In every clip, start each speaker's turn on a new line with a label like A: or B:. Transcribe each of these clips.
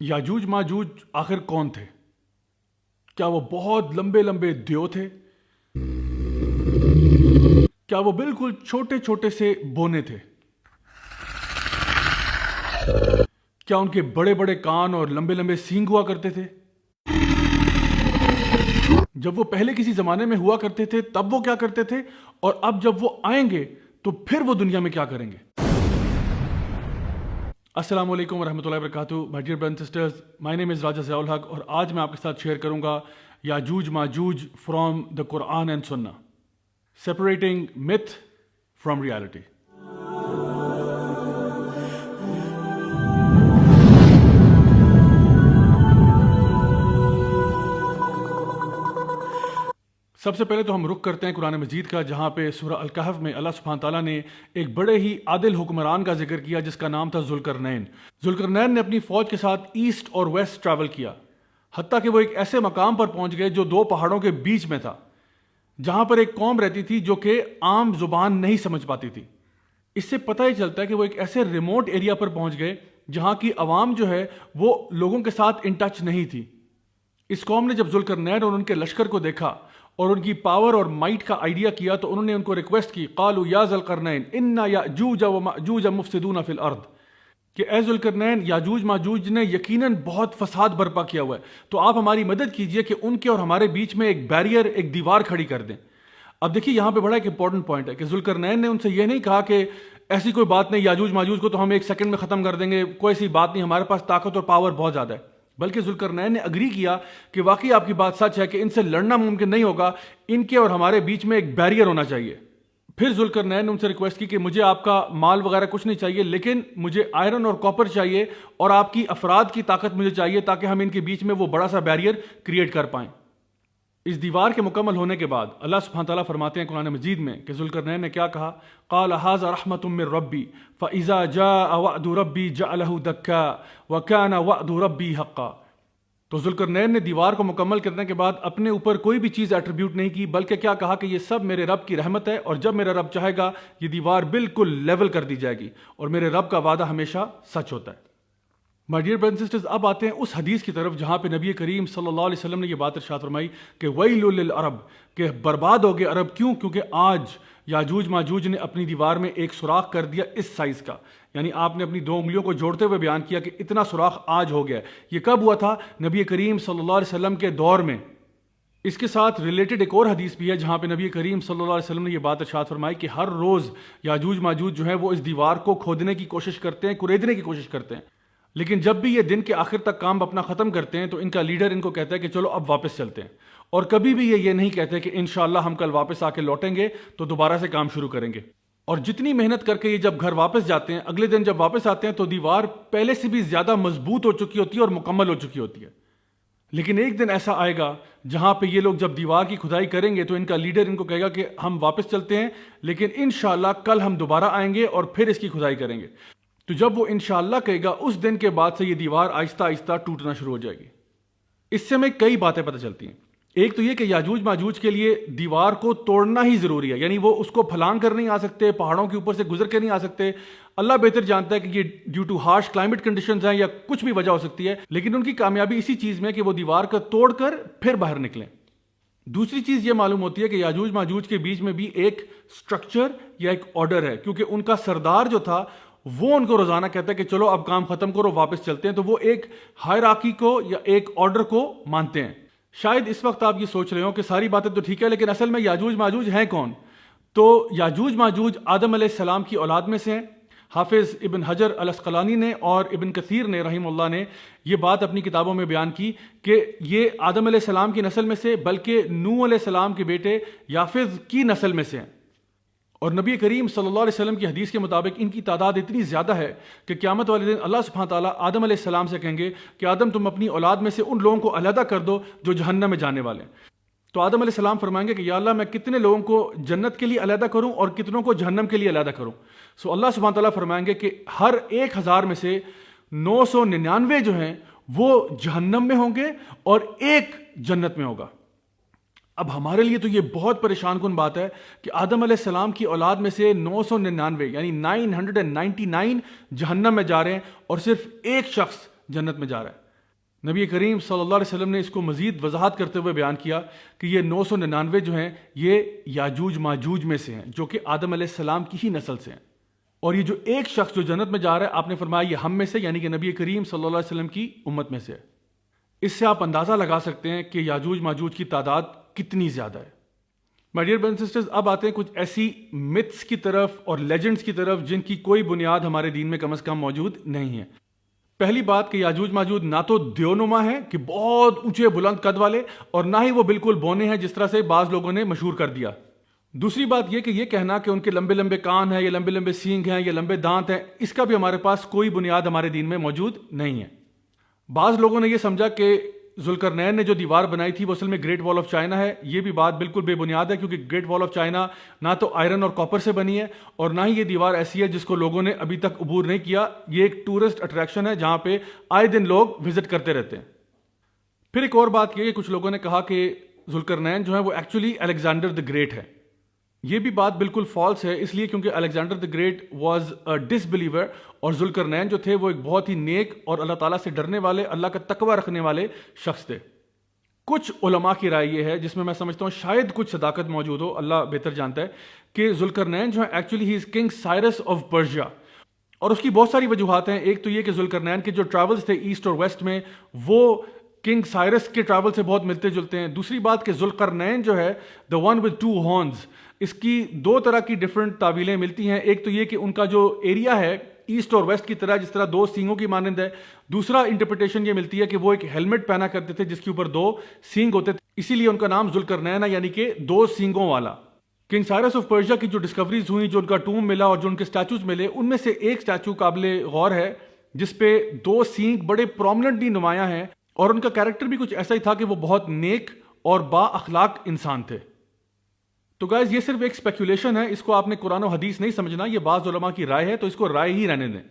A: یاجوج ماجوج آخر کون تھے؟ کیا وہ بہت لمبے لمبے دیو تھے؟ کیا وہ بالکل چھوٹے چھوٹے سے بونے تھے؟ کیا ان کے بڑے بڑے کان اور لمبے لمبے سینگ ہوا کرتے تھے؟ جب وہ پہلے کسی زمانے میں ہوا کرتے تھے تب وہ کیا کرتے تھے، اور اب جب وہ آئیں گے تو پھر وہ دنیا میں کیا کریں گے؟ السلام علیکم ورحمۃ اللہ وبرکاتہ. My dear brothers and sisters, my name is Raja Zia ul Haq, اور آج میں آپ کے ساتھ شیئر کروں گا یاجوج ماجوج from the Quran and Sunnah, separating myth from reality. سب سے پہلے تو ہم رخ کرتے ہیں قرآن مجید کا، جہاں پہ سورہ الکہف میں اللہ سبحانہ تعالیٰ نے ایک بڑے ہی عادل حکمران کا ذکر کیا جس کا نام تھا ذوالقرنین. ذوالقرنین نے اپنی فوج کے ساتھ ایسٹ اور ویسٹ ٹریول کیا، حتیٰ کہ وہ ایک ایسے مقام پر پہنچ گئے جو دو پہاڑوں کے بیچ میں تھا، جہاں پر ایک قوم رہتی تھی جو کہ عام زبان نہیں سمجھ پاتی تھی. اس سے پتہ ہی چلتا ہے کہ وہ ایک ایسے ریموٹ ایریا پر پہنچ گئے جہاں کی عوام جو ہے وہ لوگوں کے ساتھ ان ٹچ نہیں تھی. اس قوم نے جب ذوالقرنین اور ان کے لشکر کو دیکھا اور ان کی پاور اور مائٹ کا آئیڈیا کیا تو انہوں نے ان کو ریکویسٹ کی، قالوا یا ذوالقرنین انا یاجوج وماجوج مفسدون فی الارض، کہ اے ذوالقرنین یاجوج ماجوج نے یقیناً بہت فساد برپا کیا ہوا ہے، تو آپ ہماری مدد کیجئے کہ ان کے اور ہمارے بیچ میں ایک بیریئر، ایک دیوار کھڑی کر دیں. اب دیکھیے یہاں پہ بڑا ایک امپورٹنٹ پوائنٹ ہے کہ ذوالقرنین نے ان سے یہ نہیں کہا کہ ایسی کوئی بات نہیں، یاجوج ماجوج کو تو ہم ایک سیکنڈ میں ختم کر دیں گے، کوئی ایسی بات نہیں، ہمارے پاس طاقت اور پاور بہت زیادہ ہے. بلکہ ذوالقرنین نے اگری کیا کہ واقعی آپ کی بات سچ ہے کہ ان سے لڑنا ممکن نہیں ہوگا، ان کے اور ہمارے بیچ میں ایک بیریئر ہونا چاہیے. پھر ذوالقرنین نے ان سے ریکویسٹ کی کہ مجھے آپ کا مال وغیرہ کچھ نہیں چاہیے، لیکن مجھے آئرن اور کاپر چاہیے اور آپ کی افراد کی طاقت مجھے چاہیے تاکہ ہم ان کے بیچ میں وہ بڑا سا بیریئر کریٹ کر پائیں. اس دیوار کے مکمل ہونے کے بعد اللہ سبحانہ تعالیٰ فرماتے ہیں قرآن مجید میں کہ ذوالقرنین نے کیا کہا، قال ھذا رحمۃ من ربی فاذا جاء وعد ربی جعلہ دکا وکان وعد ربی حقا. تو ذوالقرنین نے دیوار کو مکمل کرنے کے بعد اپنے اوپر کوئی بھی چیز ایٹریبیوٹ نہیں کی، بلکہ کیا کہا کہ یہ سب میرے رب کی رحمت ہے، اور جب میرا رب چاہے گا یہ دیوار بالکل لیول کر دی جائے گی، اور میرے رب کا وعدہ ہمیشہ سچ ہوتا ہے. مائی ڈیئر برادرز اینڈ سسٹرز، اب آتے ہیں اس حدیث کی طرف جہاں پہ نبی کریم صلی اللہ علیہ وسلم نے یہ بات ارشاد فرمائی کہ ویل للعرب، کہ برباد ہو گئے عرب. کیوں؟ کیونکہ آج یاجوج ماجوج نے اپنی دیوار میں ایک سوراخ کر دیا اس سائز کا، یعنی آپ نے اپنی دو انگلیوں کو جوڑتے ہوئے بیان کیا کہ اتنا سوراخ آج ہو گیا. یہ کب ہوا تھا؟ نبی کریم صلی اللہ علیہ وسلم کے دور میں. اس کے ساتھ ریلیٹڈ ایک اور حدیث بھی ہے جہاں پہ نبی کریم صلی اللہ علیہ وسلم نے یہ بات ارشاد فرمائی کہ ہر روز یاجوج ماجوج جو ہے وہ اس دیوار کو کھودنے کی کوشش کرتے ہیں، کریدنے کی کوشش کرتے ہیں، لیکن جب بھی یہ دن کے آخر تک کام اپنا ختم کرتے ہیں تو ان کا لیڈر ان کو کہتا ہے کہ چلو اب واپس چلتے ہیں، اور کبھی بھی یہ نہیں کہتے کہ انشاءاللہ ہم کل واپس آ کے لوٹیں گے تو دوبارہ سے کام شروع کریں گے. اور جتنی محنت کر کے یہ جب گھر واپس جاتے ہیں، اگلے دن جب واپس آتے ہیں تو دیوار پہلے سے بھی زیادہ مضبوط ہو چکی ہوتی ہے اور مکمل ہو چکی ہوتی ہے. لیکن ایک دن ایسا آئے گا جہاں پہ یہ لوگ جب دیوار کی کھدائی کریں گے تو ان کا لیڈر ان کو کہے گا کہ ہم واپس چلتے ہیں، لیکن انشاءاللہ کل ہم دوبارہ آئیں گے اور پھر اس کی کھدائی کریں گے. تو جب وہ انشاءاللہ کہے گا اس دن کے بعد سے یہ دیوار آہستہ آہستہ ٹوٹنا شروع ہو جائے گی. اس سے ہمیں کئی باتیں پتہ چلتی ہیں. ایک تو یہ کہ یاجوج ماجوج کے لیے دیوار کو توڑنا ہی ضروری ہے، یعنی وہ اس کو پھلانگ کر نہیں آ سکتے، پہاڑوں کے اوپر سے گزر کے نہیں آ سکتے. اللہ بہتر جانتا ہے کہ یہ due to harsh climate conditions ہیں یا کچھ بھی وجہ ہو سکتی ہے، لیکن ان کی کامیابی اسی چیز میں کہ وہ دیوار کو توڑ کر پھر باہر نکلیں. دوسری چیز یہ معلوم ہوتی ہے کہ یاجوج ماجوج کے بیچ میں بھی ایک سٹرکچر یا ایک آرڈر ہے، کیونکہ ان کا سردار جو تھا وہ ان کو روزانہ کہتا ہے کہ چلو اب کام ختم کرو، واپس چلتے ہیں. تو وہ ایک ہائرارکی کو یا ایک آرڈر کو مانتے ہیں. شاید اس وقت آپ یہ سوچ رہے ہو کہ ساری باتیں تو ٹھیک ہے، لیکن اصل میں یاجوج ماجوج ہیں کون؟ تو یاجوج ماجوج آدم علیہ السلام کی اولاد میں سے ہیں. حافظ ابن حجر الاسقلانی نے اور ابن کثیر نے رحم اللہ نے یہ بات اپنی کتابوں میں بیان کی کہ یہ آدم علیہ السلام کی نسل میں سے، بلکہ نوح علیہ السلام کے بیٹے یافذ کی نسل میں سے ہیں. اور نبی کریم صلی اللہ علیہ وسلم کی حدیث کے مطابق ان کی تعداد اتنی زیادہ ہے کہ قیامت والے دن اللہ سبحانہ تعالیٰ آدم علیہ السلام سے کہیں گے کہ آدم تم اپنی اولاد میں سے ان لوگوں کو علیحدہ کر دو جو جہنم میں جانے والے ہیں. تو آدم علیہ السلام فرمائیں گے کہ یا اللہ میں کتنے لوگوں کو جنت کے لیے علیحدہ کروں اور کتنوں کو جہنم کے لیے علیحدہ کروں. سو اللہ سبحانہ تعالیٰ فرمائیں گے کہ ہر 1000 میں سے 999 جو ہیں وہ جہنم میں ہوں گے اور ایک جنت میں ہوگا. اب ہمارے لیے تو یہ بہت پریشان کن بات ہے کہ آدم علیہ السلام کی اولاد میں سے 999 یعنی 999 جہنم میں جا رہے ہیں اور صرف ایک شخص جنت میں جا رہا ہے. نبی کریم صلی اللہ علیہ وسلم نے اس کو مزید وضاحت کرتے ہوئے بیان کیا کہ یہ 999 جو ہیں یہ یاجوج ماجوج میں سے ہیں، جو کہ آدم علیہ السلام کی ہی نسل سے ہیں، اور یہ جو ایک شخص جو جنت میں جا رہا ہے آپ نے فرمایا یہ ہم میں سے یعنی کہ نبی کریم صلی اللہ علیہ وسلم کی امت میں سے ہے۔ اس سے آپ اندازہ لگا سکتے ہیں کہ یاجوج ماجوج کی تعداد کتنی زیادہ ہے۔ مائی ڈیئر برادرز اینڈ سسٹرز، اب آتے ہیں کچھ ایسی متس کی طرف اور لیجنڈز کی طرف جن کی کوئی بنیاد ہمارے دین میں کم از کم موجود نہیں ہے۔ پہلی بات کہ یاجوج ماجوج نہ تو دیونما ہیں کہ بہت اونچے بلند قد والے، اور نہ ہی وہ بالکل بونے ہیں جس طرح سے بعض لوگوں نے مشہور کر دیا۔ دوسری بات یہ کہ یہ کہنا کہ ان کے لمبے لمبے کان ہیں یا لمبے لمبے سینگ ہیں یا لمبے دانت ہیں، اس کا بھی ہمارے پاس کوئی بنیاد ہمارے دین میں موجود نہیں ہے۔ بعض لوگوں نے یہ سمجھا کہ ذوالقرنین نے جو دیوار بنائی تھی وہ اصل میں گریٹ وال آف چائنا ہے۔ یہ بھی بات بالکل بے بنیاد ہے، کیونکہ گریٹ وال آف چائنا نہ تو آئرن اور کاپر سے بنی ہے، اور نہ ہی یہ دیوار ایسی ہے جس کو لوگوں نے ابھی تک عبور نہیں کیا۔ یہ ایک ٹورسٹ اٹریکشن ہے جہاں پہ آئے دن لوگ وزٹ کرتے رہتے ہیں۔ پھر ایک اور بات یہ کہ کچھ لوگوں نے کہا کہ ذوالقرنین جو ہے وہ ایکچولی الیگزینڈر دی گریٹ ہے۔ یہ بھی بات بالکل فالس ہے، اس لیے کیونکہ Alexander the Great was a disbeliever, اور ذوالقرنین جو تھے وہ ایک بہت ہی نیک اور اللہ تعالیٰ سے ڈرنے والے، اللہ کا تقوی رکھنے والے شخص تھے۔ کچھ علماء کی رائے یہ ہے، جس میں سمجھتا ہوں شاید کچھ صداقت موجود ہو، اللہ بہتر جانتا ہے، کہ ذوالقرنین جو ہے actually he is king Cyrus of Persia, اور اس کی بہت ساری وجوہات ہیں۔ ایک تو یہ کہ ذوالقرنین کے جو ٹریولز تھے ایسٹ اور ویسٹ میں وہ کنگ سائرس کے ٹریول سے بہت ملتے جلتے ہیں۔ دوسری بات کہ ذوالقرنین جو ہے the one with two horns, اس کی دو طرح کی ڈفرنٹ تعویلیں ملتی ہیں۔ ایک تو یہ کہ ان کا جو ایریا ہے ایسٹ اور ویسٹ کی طرح جس طرح دو سینگوں کی مانند ہے۔ دوسرا انٹرپریٹیشن یہ ملتی ہے کہ وہ ایک ہیلمٹ پہنا کرتے تھے جس کے اوپر دو سینگ ہوتے تھے، اسی لیے ان کا نام ذوالقرنین ہے، یعنی کہ دو سینگوں والا۔ کنگ سائرس آف پرشیا کی جو ڈسکوریز ہوئی، جو ان کا ٹوم ملا اور جو ان کے سٹیچوز ملے، ان میں سے ایک سٹیچو قابل غور ہے جس پہ دو سینگ بڑے پرومننٹلی نمایاں ہیں، اور ان کا کیریکٹر بھی کچھ ایسا ہی تھا کہ وہ بہت نیک اور با اخلاق انسان تھے۔ تو گائز یہ صرف ایک اسپیکولیشن ہے، اس کو آپ نے قرآن و حدیث نہیں سمجھنا، یہ بعض علماء کی رائے ہے، تو اس کو رائے ہی رہنے دیں۔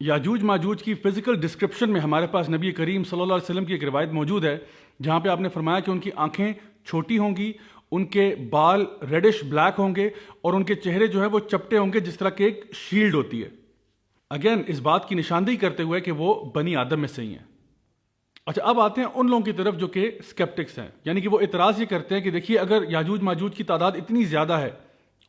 A: یاجوج ماجوج کی فزیکل ڈسکرپشن میں ہمارے پاس نبی کریم صلی اللہ علیہ وسلم کی ایک روایت موجود ہے جہاں پہ آپ نے فرمایا کہ ان کی آنکھیں چھوٹی ہوں گی، ان کے بال ریڈش بلیک ہوں گے، اور ان کے چہرے جو ہیں وہ چپٹے ہوں گے جس طرح کہ ایک شیلڈ ہوتی ہے۔ اگین اس بات کی نشاندہی کرتے ہوئے کہ وہ بنی آدم میں سے ہی ہیں۔ اچھا، اب آتے ہیں ان لوگوں کی طرف جو کہ اسکیپٹکس ہیں، یعنی کہ وہ اعتراض یہ کرتے ہیں کہ دیکھیے اگر یاجوج ماجوج کی تعداد اتنی زیادہ ہے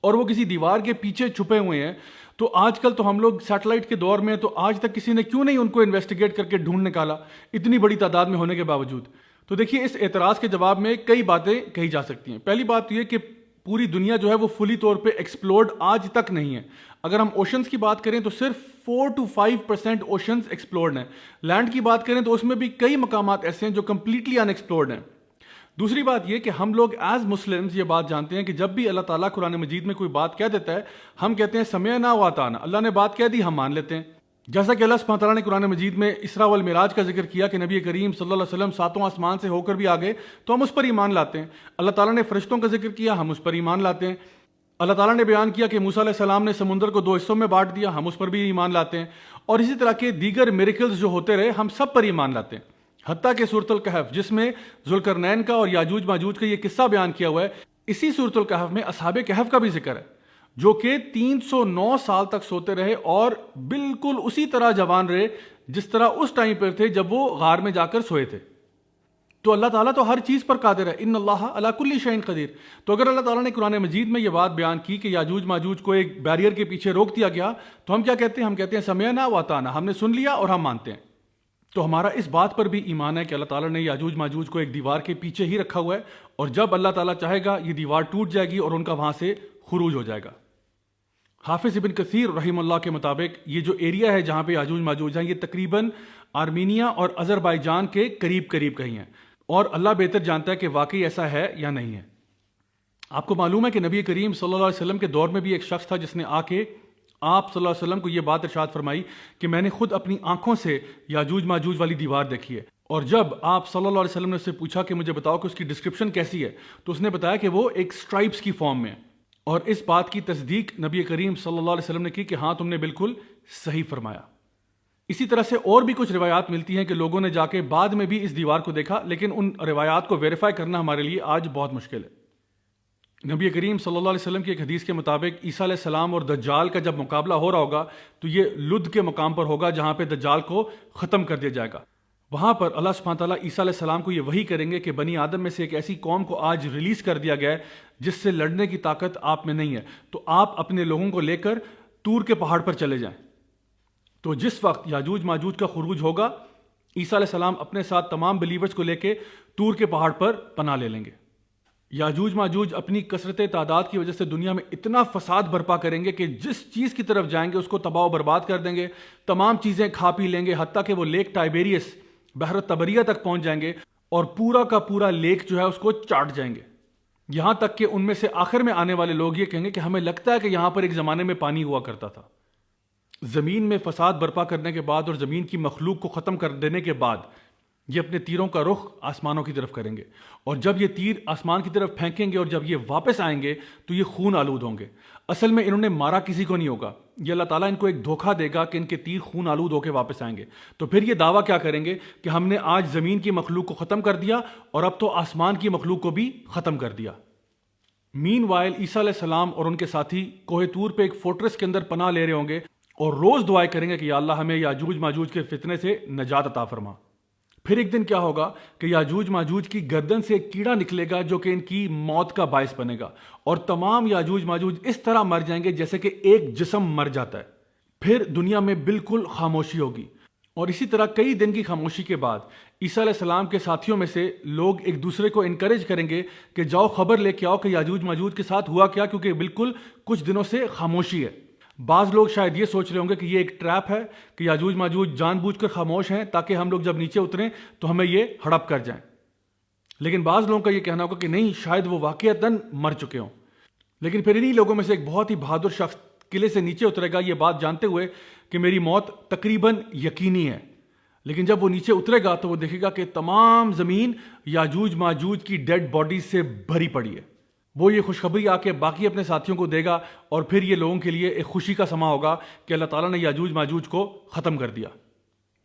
A: اور وہ کسی دیوار کے پیچھے چھپے ہوئے ہیں، تو آج کل تو ہم لوگ سیٹلائٹ کے دور میں، تو آج تک کسی نے کیوں نہیں ان کو انویسٹیگیٹ کر کے ڈھونڈ نکالا اتنی بڑی تعداد میں ہونے کے باوجود؟ تو دیکھیے اس اعتراض کے جواب میں کئی باتیں کہی جا سکتی ہیں۔ پہلی بات یہ کہ پوری دنیا جو ہے وہ فلی طور پہ ایکسپلورڈ آج تک نہیں ہے۔ اگر ہم اوشنز کی بات کریں تو صرف 4 to 5% اوشنز ایکسپلورڈ ہیں۔ لینڈ کی بات کریں تو اس میں بھی کئی مقامات ایسے ہیں جو کمپلیٹلی ان ایکسپلورڈ ہیں۔ دوسری بات یہ کہ ہم لوگ ایز مسلمز یہ بات جانتے ہیں کہ جب بھی اللہ تعالیٰ قرآن مجید میں کوئی بات کہہ دیتا ہے ہم کہتے ہیں سمعنا و اطعنا، اللہ نے بات کہہ دی ہم مان لیتے ہیں۔ جیسا کہ اللہ سبحانہ تعالیٰ نے قرآن مجید میں اسراء والمعراج کا ذکر کیا کہ نبی کریم صلی اللہ علیہ وسلم ساتوں آسمان سے ہو کر بھی آگے، تو ہم اس پر ایمان لاتے ہیں۔ اللہ تعالیٰ نے فرشتوں کا ذکر کیا، ہم اس پر ایمان لاتے ہیں۔ اللہ تعالیٰ نے بیان کیا کہ موسیٰ علیہ السلام نے سمندر کو 2 حصوں میں بانٹ دیا، ہم اس پر بھی ایمان لاتے ہیں۔ اور اسی طرح کے دیگر میریکلز جو ہوتے رہے ہم سب پر ایمان لاتے ہیں، حتیٰ کہ سورۃ الکہف جس میں ذوالقرنین کا اور یاجوج ماجوج کا یہ قصہ بیان کیا ہوا ہے، اسی سورۃ الکہف میں اصحاب کہف کا بھی ذکر ہے جو کہ 309 سال تک سوتے رہے اور بالکل اسی طرح جوان رہے جس طرح اس ٹائم پر تھے جب وہ غار میں جا کر سوئے تھے۔ تو اللہ تعالیٰ تو ہر چیز پر قادر ہے، ان اللہ علی کل شیء قدیر۔ تو اگر اللہ تعالیٰ نے قرآن مجید میں یہ بات بیان کی کہ یاجوج ماجوج کو ایک بیریئر کے پیچھے روک دیا گیا، تو ہم کیا کہتے ہیں؟ ہم کہتے ہیں سمعنا و اطعنا، ہم نے سن لیا اور ہم مانتے ہیں۔ تو ہمارا اس بات پر بھی ایمان ہے کہ اللہ تعالیٰ نے یاجوج ماجوج کو ایک دیوار کے پیچھے ہی رکھا ہوا ہے، اور جب اللہ تعالیٰ چاہے گا یہ دیوار ٹوٹ جائے گی اور ان کا وہاں سے خروج ہو جائے گا۔ حافظ ابن کثیر رحمہ اللہ کے مطابق یہ جو ایریا ہے جہاں پہ یاجوج ماجوج ہیں یہ تقریباً آرمینیا اور آذربائیجان کے قریب قریب کہیں ہیں، اور اللہ بہتر جانتا ہے کہ واقعی ایسا ہے یا نہیں ہے۔ آپ کو معلوم ہے کہ نبی کریم صلی اللہ علیہ وسلم کے دور میں بھی ایک شخص تھا جس نے آ کے آپ صلی اللہ علیہ وسلم کو یہ بات ارشاد فرمائی کہ میں نے خود اپنی آنکھوں سے یاجوج ماجوج والی دیوار دیکھی ہے۔ اور جب آپ صلی اللہ علیہ وسلم نے اس سے پوچھا کہ مجھے بتاؤ کہ اس کی ڈسکرپشن کیسی ہے، تو اس نے بتایا کہ وہ ایک سٹرائپس کی فارم میں ہے، اور اس بات کی تصدیق نبی کریم صلی اللہ علیہ وسلم نے کی کہ ہاں تم نے بالکل صحیح فرمایا۔ اسی طرح سے اور بھی کچھ روایات ملتی ہیں کہ لوگوں نے جا کے بعد میں بھی اس دیوار کو دیکھا، لیکن ان روایات کو ویریفائی کرنا ہمارے لیے آج بہت مشکل ہے۔ نبی کریم صلی اللہ علیہ وسلم کی ایک حدیث کے مطابق عیسیٰ علیہ السلام اور دجال کا جب مقابلہ ہو رہا ہوگا تو یہ لد کے مقام پر ہوگا جہاں پہ دجال کو ختم کر دیا جائے گا۔ وہاں پر اللہ سبحانہ تعالیٰ عیسیٰ علیہ السلام کو یہ وحی کریں گے کہ بنی آدم میں سے ایک ایسی قوم کو آج ریلیز کر دیا گیا ہے جس سے لڑنے کی طاقت آپ میں نہیں ہے، تو آپ اپنے لوگوں کو لے کر طور کے پہاڑ پر چلے جائیں۔ تو جس وقت یاجوج ماجوج کا خروج ہوگا، عیسیٰ علیہ السلام اپنے ساتھ تمام بلیورز کو لے کے طور کے پہاڑ پر پناہ لے لیں گے۔ یاجوج ماجوج اپنی کثرت تعداد کی وجہ سے دنیا میں اتنا فساد برپا کریں گے کہ جس چیز کی طرف جائیں گے اس کو تباہ و برباد کر دیں گے، تمام چیزیں کھا پی لیں گے، حتیٰ کہ وہ لیک ٹائبیریس بحر تبریہ تک پہنچ جائیں گے اور پورا کا پورا لیک جو ہے اس کو چاٹ جائیں گے۔ یہاں تک کہ ان میں سے آخر میں آنے والے لوگ یہ کہیں گے کہ ہمیں لگتا ہے کہ یہاں پر ایک زمانے میں پانی ہوا کرتا تھا۔ زمین میں فساد برپا کرنے کے بعد اور زمین کی مخلوق کو ختم کر دینے کے بعد یہ اپنے تیروں کا رخ آسمانوں کی طرف کریں گے، اور جب یہ تیر آسمان کی طرف پھینکیں گے اور جب یہ واپس آئیں گے تو یہ خون آلود ہوں گے۔ اصل میں انہوں نے مارا کسی کو نہیں ہوگا، یہ اللہ تعالیٰ ان کو ایک دھوکہ دے گا کہ ان کے تیر خون آلود ہو کے واپس آئیں گے۔ تو پھر یہ دعویٰ کیا کریں گے کہ ہم نے آج زمین کی مخلوق کو ختم کر دیا اور اب تو آسمان کی مخلوق کو بھی ختم کر دیا۔ مین وائل عیسیٰ علیہ السلام اور ان کے ساتھی کوہ طور پہ ایک فورٹریس کے اندر پناہ لے رہے ہوں گے اور روز دعائیں کریں گے کہ یا اللہ ہمیں یاجوج ماجوج کے فتنے سے نجات عطا فرما۔ پھر ایک دن کیا ہوگا کہ یاجوج ماجوج کی گردن سے ایک کیڑا نکلے گا جو کہ ان کی موت کا باعث بنے گا، اور تمام یاجوج ماجوج اس طرح مر جائیں گے جیسے کہ ایک جسم مر جاتا ہے۔ پھر دنیا میں بالکل خاموشی ہوگی، اور اسی طرح کئی دن کی خاموشی کے بعد عیسیٰ علیہ السلام کے ساتھیوں میں سے لوگ ایک دوسرے کو انکریج کریں گے کہ جاؤ خبر لے کے آؤ کہ یاجوج ماجوج کے ساتھ ہوا کیا، کیونکہ بالکل کچھ دنوں سے خاموشی ہے۔ بعض لوگ شاید یہ سوچ رہے ہوں گے کہ یہ ایک ٹریپ ہے کہ یاجوج ماجوج جان بوجھ کر خاموش ہیں تاکہ ہم لوگ جب نیچے اتریں تو ہمیں یہ ہڑپ کر جائیں، لیکن بعض لوگوں کا یہ کہنا ہوگا کہ نہیں، شاید وہ واقعتاً مر چکے ہوں۔ لیکن پھر انہی لوگوں میں سے ایک بہت ہی بہادر شخص قلعے سے نیچے اترے گا یہ بات جانتے ہوئے کہ میری موت تقریباً یقینی ہے، لیکن جب وہ نیچے اترے گا تو وہ دیکھے گا کہ تمام زمین یاجوج ماجوج کی ڈیڈ باڈیز سے بھری پڑی ہے۔ وہ یہ خوشخبری آ کے باقی اپنے ساتھیوں کو دے گا، اور پھر یہ لوگوں کے لیے ایک خوشی کا سما ہوگا کہ اللہ تعالیٰ نے یاجوج ماجوج کو ختم کر دیا۔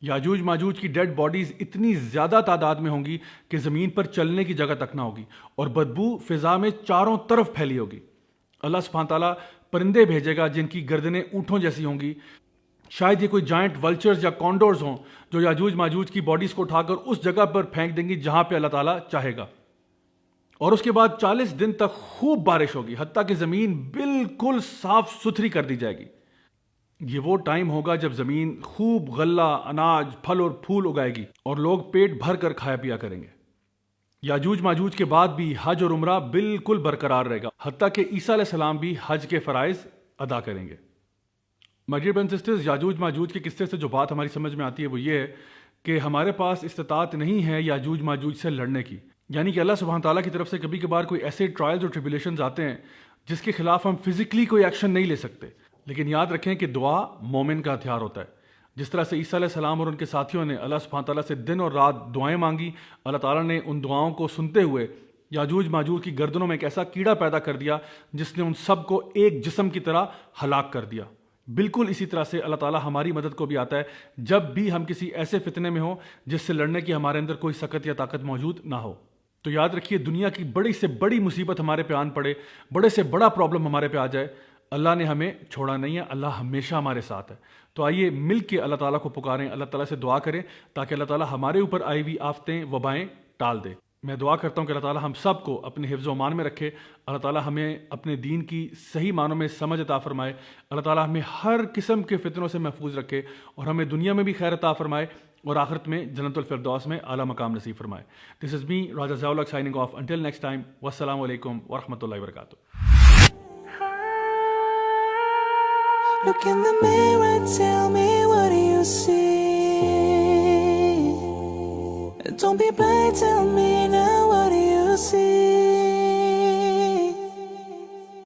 A: یاجوج ماجوج کی ڈیڈ باڈیز اتنی زیادہ تعداد میں ہوں گی کہ زمین پر چلنے کی جگہ تک نہ ہوگی، اور بدبو فضا میں چاروں طرف پھیلی ہوگی۔ اللہ سبحانہ تعالیٰ پرندے بھیجے گا جن کی گردنیں اونٹوں جیسی ہوں گی، شاید یہ کوئی جائنٹ ولچرز یا کانڈورز ہوں جو یاجوج ماجوج کی باڈیز کو اٹھا کر اس جگہ پر پھینک دیں گی جہاں پہ اللہ تعالیٰ چاہے گا، اور اس کے بعد 40 دن تک خوب بارش ہوگی حتیٰ کہ زمین بالکل صاف ستھری کر دی جائے گی۔ یہ وہ ٹائم ہوگا جب زمین خوب غلہ، اناج، پھل اور پھول اگائے گی اور لوگ پیٹ بھر کر کھایا پیا کریں گے۔ یاجوج ماجوج کے بعد بھی حج اور عمرہ بالکل برقرار رہے گا، حتیٰ کہ عیسیٰ علیہ السلام بھی حج کے فرائض ادا کریں گے۔ My dear brothers and sisters, یاجوج ماجوج کے قصے سے جو بات ہماری سمجھ میں آتی ہے وہ یہ ہے کہ ہمارے پاس استطاعت نہیں ہے یاجوج ماجوج سے لڑنے کی، یعنی کہ اللہ سبحانہ تعالیٰ کی طرف سے کبھی کبھار کوئی ایسے ٹرائلز اور ٹریبولیشنز آتے ہیں جس کے خلاف ہم فزیکلی کوئی ایکشن نہیں لے سکتے، لیکن یاد رکھیں کہ دعا مومن کا ہتھیار ہوتا ہے۔ جس طرح سے عیسیٰ علیہ السلام اور ان کے ساتھیوں نے اللہ سبحانہ تعالیٰ سے دن اور رات دعائیں مانگی، اللہ تعالیٰ نے ان دعاؤں کو سنتے ہوئے یاجوج ماجوج کی گردنوں میں ایک ایسا کیڑا پیدا کر دیا جس نے ان سب کو ایک جسم کی طرح ہلاک کر دیا۔ بالکل اسی طرح سے اللہ تعالیٰ ہماری مدد کو بھی آتا ہے جب بھی ہم کسی ایسے فتنے میں ہوں جس سے لڑنے کی ہمارے اندر کوئی سکت یا طاقت موجود نہ ہو۔ تو یاد رکھیے، دنیا کی بڑی سے بڑی مصیبت ہمارے پہ آن پڑے، بڑے سے بڑا پرابلم ہمارے پہ آ جائے، اللہ نے ہمیں چھوڑا نہیں ہے، اللہ ہمیشہ ہمارے ساتھ ہے۔ تو آئیے مل کے اللہ تعالیٰ کو پکاریں، اللہ تعالیٰ سے دعا کریں تاکہ اللہ تعالیٰ ہمارے اوپر آئی ہوئی آفتیں، وبائیں ٹال دے۔ میں دعا کرتا ہوں کہ اللہ تعالیٰ ہم سب کو اپنے حفظ و امان میں رکھے، اللہ تعالیٰ ہمیں اپنے دین کی صحیح معنوں میں سمجھ عطا فرمائے، اللہ تعالیٰ ہمیں ہر قسم کے فتنوں سے محفوظ رکھے اور ہمیں دنیا میں بھی خیر عطا فرمائے اور آخرت میں جنت الفردوس میں اعلیٰ مقام نصیب فرمائے۔ دس از می راجہ ضیاء الحق signing off, until next time, والسلام علیکم ورحمۃ اللہ وبرکاتہ۔
B: Look in the mirror, tell me what do you see? Don't be blind, tell me now what do you see?